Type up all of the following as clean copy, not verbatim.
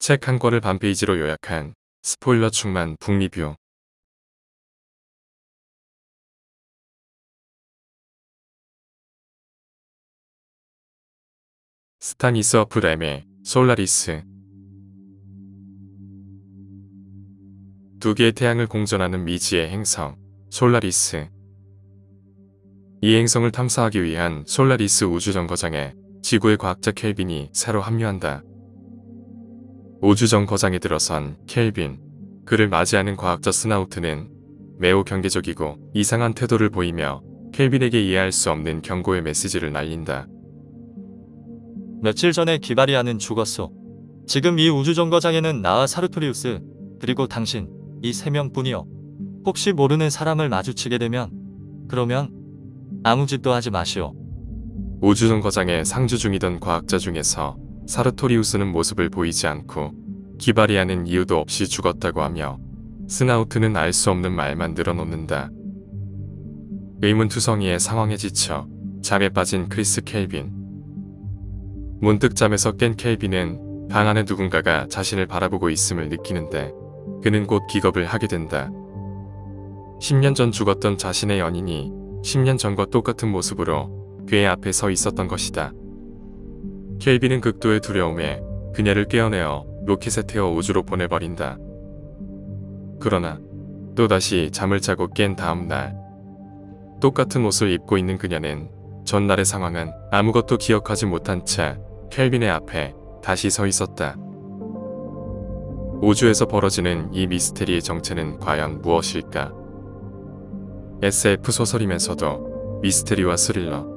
책 한 권을 반 페이지로 요약한 스포일러 충만 북리뷰. 스타니스 어프 램의 솔라리스. 두 개의 태양을 공전하는 미지의 행성 솔라리스. 이 행성을 탐사하기 위한 솔라리스 우주정거장에 지구의 과학자 켈빈이 새로 합류한다. 우주정거장에 들어선 켈빈, 그를 맞이하는 과학자 스나우트는 매우 경계적이고 이상한 태도를 보이며 켈빈에게 이해할 수 없는 경고의 메시지를 날린다. 며칠 전에 기바리아는 죽었소. 지금 이 우주정거장에는 나와 사르토리우스, 그리고 당신, 이 세 명뿐이요. 혹시 모르는 사람을 마주치게 되면, 그러면 아무 짓도 하지 마시오. 우주정거장에 상주 중이던 과학자 중에서 사르토리우스는 모습을 보이지 않고 기바리아는 이유도 없이 죽었다고 하며 스나우트는 알 수 없는 말만 늘어놓는다. 의문투성이의 상황에 지쳐 잠에 빠진 크리스 켈빈. 문득 잠에서 깬 켈빈은 방 안에 누군가가 자신을 바라보고 있음을 느끼는데 그는 곧 기겁을 하게 된다. 10년 전 죽었던 자신의 연인이 10년 전과 똑같은 모습으로 그의 앞에 서 있었던 것이다. 켈빈은 극도의 두려움에 그녀를 깨어내어 로켓에 태워 우주로 보내버린다. 그러나 또다시 잠을 자고 깬 다음 날, 똑같은 옷을 입고 있는 그녀는 전날의 상황은 아무것도 기억하지 못한 채 켈빈의 앞에 다시 서 있었다. 우주에서 벌어지는 이 미스테리의 정체는 과연 무엇일까? SF 소설이면서도 미스테리와 스릴러,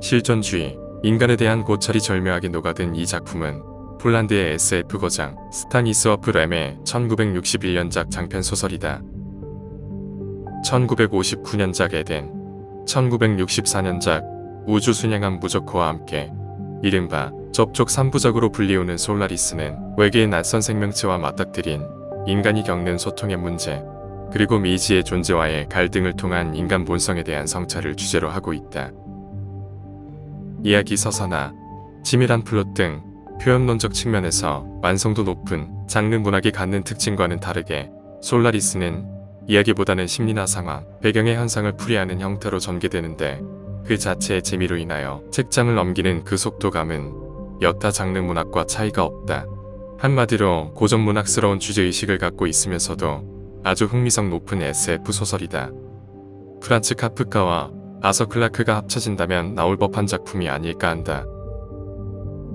실존주의, 인간에 대한 고찰이 절묘하게 녹아든 이 작품은 폴란드의 SF 거장 스타니스 어프 램의 1961년작 장편소설이다. 1959년작 에덴, 1964년작 우주순양함 무조커와 함께 이른바 접촉 3부작으로 불리우는 솔라리스는 외계의 낯선 생명체와 맞닥뜨린 인간이 겪는 소통의 문제, 그리고 미지의 존재와의 갈등을 통한 인간 본성에 대한 성찰을 주제로 하고 있다. 이야기 서사나 치밀한 플롯 등 표현론적 측면에서 완성도 높은 장르 문학이 갖는 특징과는 다르게 솔라리스는 이야기보다는 심리나 상황, 배경의 현상을 풀이하는 형태로 전개되는데 그 자체의 재미로 인하여 책장을 넘기는 그 속도감은 여타 장르 문학과 차이가 없다. 한마디로 고전문학스러운 주제의식을 갖고 있으면서도 아주 흥미성 높은 SF 소설이다. 프란츠 카프카와 아서 클라크가 합쳐진다면 나올 법한 작품이 아닐까 한다.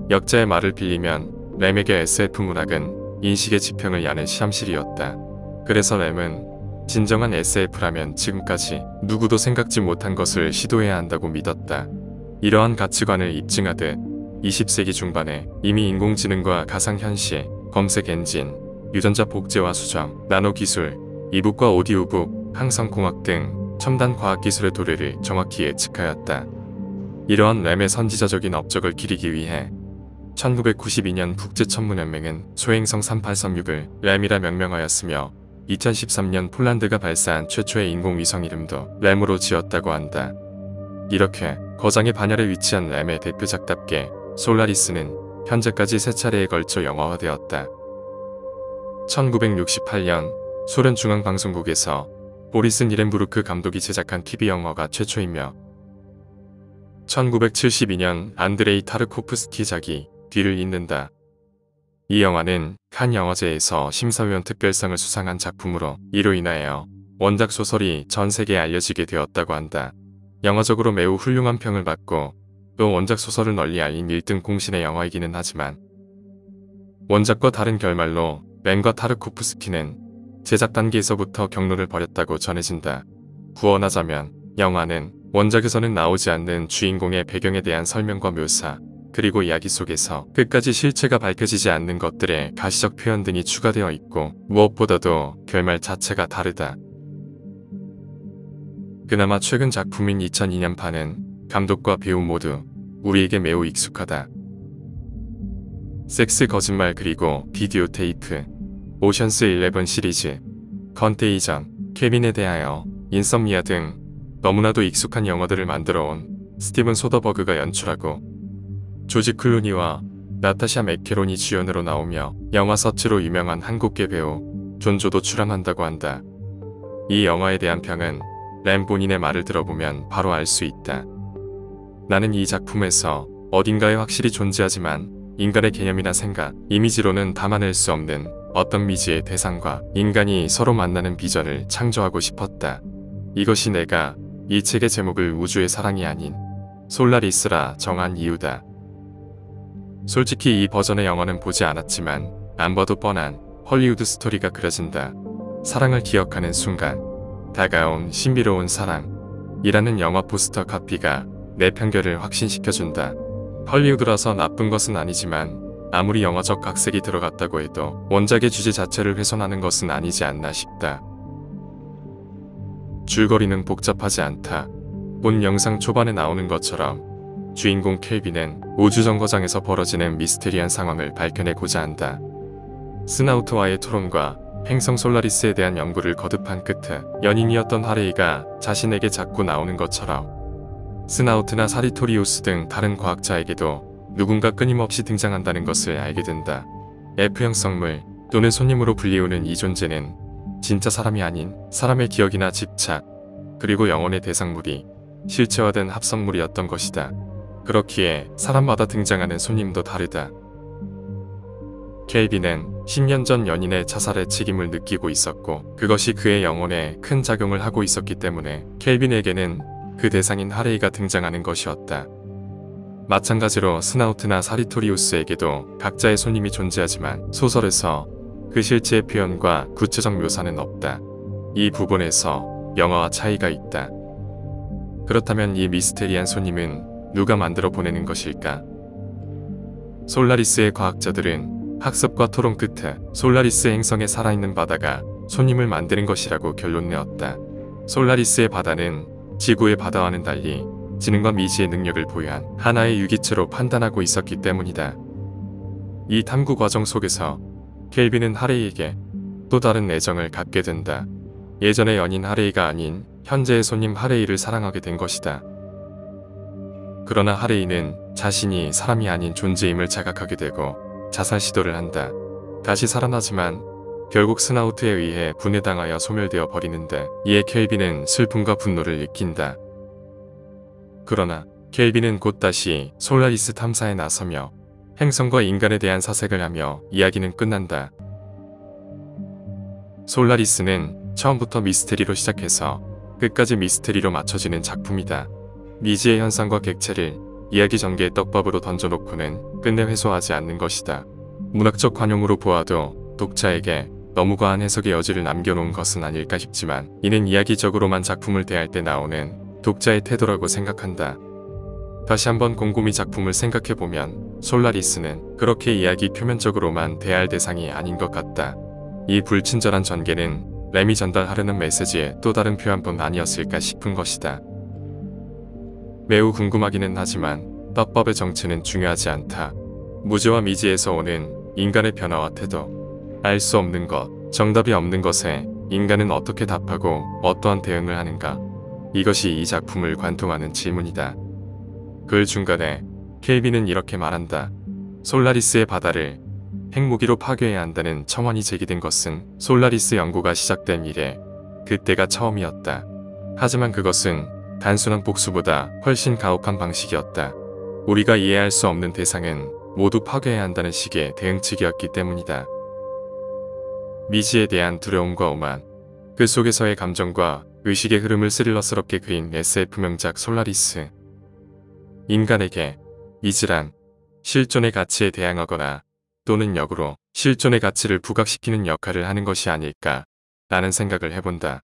역자의 말을 빌리면 램에게 SF 문학은 인식의 지평을 야는 실험실이었다. 그래서 램은 진정한 SF라면 지금까지 누구도 생각지 못한 것을 시도해야 한다고 믿었다. 이러한 가치관을 입증하듯 20세기 중반에 이미 인공지능과 가상현실, 검색 엔진, 유전자 복제와 수정, 나노기술, 이북과 오디오북, 항성공학 등 첨단 과학기술의 도래를 정확히 예측하였다. 이러한 램의 선지자적인 업적을 기리기 위해 1992년 국제천문연맹은 소행성 3836을 램이라 명명하였으며 2013년 폴란드가 발사한 최초의 인공위성 이름도 램으로 지었다고 한다. 이렇게 거장의 반열에 위치한 램의 대표작답게 솔라리스는 현재까지 3차례에 걸쳐 영화화되었다. 1968년 소련 중앙방송국에서 보리스 니렌부르크 감독이 제작한 TV 영화가 최초이며 1972년 안드레이 타르코프스키작이 뒤를 잇는다. 이 영화는 칸 영화제에서 심사위원 특별상을 수상한 작품으로 이로 인하여 원작 소설이 전 세계에 알려지게 되었다고 한다. 영화적으로 매우 훌륭한 평을 받고 또 원작 소설을 널리 알린 1등 공신의 영화이기는 하지만 원작과 다른 결말로 램과 타르코프스키는 제작 단계에서부터 경로를 벌였다고 전해진다. 구원하자면 영화는 원작에서는 나오지 않는 주인공의 배경에 대한 설명과 묘사, 그리고 이야기 속에서 끝까지 실체가 밝혀지지 않는 것들의 가시적 표현 등이 추가되어 있고 무엇보다도 결말 자체가 다르다. 그나마 최근 작품인 2002년판은 감독과 배우 모두 우리에게 매우 익숙하다. 섹스 거짓말 그리고 비디오 테이프, 오션스 11 시리즈, 컨테이전, 케빈에 대하여, 인썸니아 등 너무나도 익숙한 영화들을 만들어온 스티븐 소더버그가 연출하고 조지 클루니와 나타샤 맥케론이 주연으로 나오며 영화 서치로 유명한 한국계 배우 존조도 출연한다고 한다. 이 영화에 대한 평은 램 본인의 말을 들어보면 바로 알 수 있다. 나는 이 작품에서 어딘가에 확실히 존재하지만 인간의 개념이나 생각, 이미지로는 담아낼 수 없는 어떤 미지의 대상과 인간이 서로 만나는 비전을 창조하고 싶었다. 이것이 내가 이 책의 제목을 우주의 사랑이 아닌 솔라리스라 정한 이유다. 솔직히 이 버전의 영화는 보지 않았지만 안 봐도 뻔한 헐리우드 스토리가 그려진다. 사랑을 기억하는 순간 다가온 신비로운 사랑이라는 영화 포스터 카피가 내 편견을 확신시켜준다. 헐리우드라서 나쁜 것은 아니지만 아무리 영화적 각색이 들어갔다고 해도 원작의 주제 자체를 훼손하는 것은 아니지 않나 싶다. 줄거리는 복잡하지 않다. 본 영상 초반에 나오는 것처럼 주인공 켈빈은 우주정거장에서 벌어지는 미스테리한 상황을 밝혀내고자 한다. 스나우트와의 토론과 행성 솔라리스에 대한 연구를 거듭한 끝에 연인이었던 하레이가 자신에게 자꾸 나오는 것처럼 스나우트나 사리토리우스 등 다른 과학자에게도 누군가 끊임없이 등장한다는 것을 알게 된다. F형 성물 또는 손님으로 불리우는 이 존재는 진짜 사람이 아닌 사람의 기억이나 집착 그리고 영혼의 대상물이 실체화된 합성물이었던 것이다. 그렇기에 사람마다 등장하는 손님도 다르다. 켈빈은 10년 전 연인의 자살의 책임을 느끼고 있었고 그것이 그의 영혼에 큰 작용을 하고 있었기 때문에 켈빈에게는 그 대상인 하레이가 등장하는 것이었다. 마찬가지로 스나우트나 사리토리우스에게도 각자의 손님이 존재하지만 소설에서 그 실체의 표현과 구체적 묘사는 없다. 이 부분에서 영화와 차이가 있다. 그렇다면 이 미스테리한 손님은 누가 만들어 보내는 것일까? 솔라리스의 과학자들은 학습과 토론 끝에 솔라리스 행성에 살아있는 바다가 손님을 만드는 것이라고 결론 내었다. 솔라리스의 바다는 지구의 바다와는 달리 지능과 미지의 능력을 보유한 하나의 유기체로 판단하고 있었기 때문이다. 이 탐구 과정 속에서 켈빈은 하레이에게 또 다른 애정을 갖게 된다. 예전의 연인 하레이가 아닌 현재의 손님 하레이를 사랑하게 된 것이다. 그러나 하레이는 자신이 사람이 아닌 존재임을 자각하게 되고 자살 시도를 한다. 다시 살아나지만 결국 스나우트에 의해 분해당하여 소멸되어 버리는데 이에 켈빈은 슬픔과 분노를 느낀다. 그러나 켈빈은 곧 다시 솔라리스 탐사에 나서며 행성과 인간에 대한 사색을 하며 이야기는 끝난다. 솔라리스는 처음부터 미스테리로 시작해서 끝까지 미스테리로 맞춰지는 작품이다. 미지의 현상과 객체를 이야기 전개의 떡밥으로 던져놓고는 끝내 회수하지 않는 것이다. 문학적 관용으로 보아도 독자에게 너무 과한 해석의 여지를 남겨놓은 것은 아닐까 싶지만 이는 이야기적으로만 작품을 대할 때 나오는 독자의 태도라고 생각한다. 다시 한번 곰곰이 작품을 생각해보면 솔라리스는 그렇게 이야기 표면적으로만 대할 대상이 아닌 것 같다. 이 불친절한 전개는 램이 전달하려는 메시지의 또 다른 표현뿐 아니었을까 싶은 것이다. 매우 궁금하기는 하지만 떡밥의 정체는 중요하지 않다. 무지와 미지에서 오는 인간의 변화와 태도, 알 수 없는 것, 정답이 없는 것에 인간은 어떻게 답하고 어떠한 대응을 하는가? 이것이 이 작품을 관통하는 질문이다. 글 중간에 켈빈은 이렇게 말한다. 솔라리스의 바다를 핵무기로 파괴해야 한다는 첨언이 제기된 것은 솔라리스 연구가 시작된 이래 그때가 처음이었다. 하지만 그것은 단순한 복수보다 훨씬 가혹한 방식이었다. 우리가 이해할 수 없는 대상은 모두 파괴해야 한다는 식의 대응책이었기 때문이다. 미지에 대한 두려움과 오만, 그 속에서의 감정과 의식의 흐름을 스릴러스럽게 그린 SF 명작 솔라리스. 인간에게 미지란 실존의 가치에 대항하거나 또는 역으로 실존의 가치를 부각시키는 역할을 하는 것이 아닐까 라는 생각을 해본다.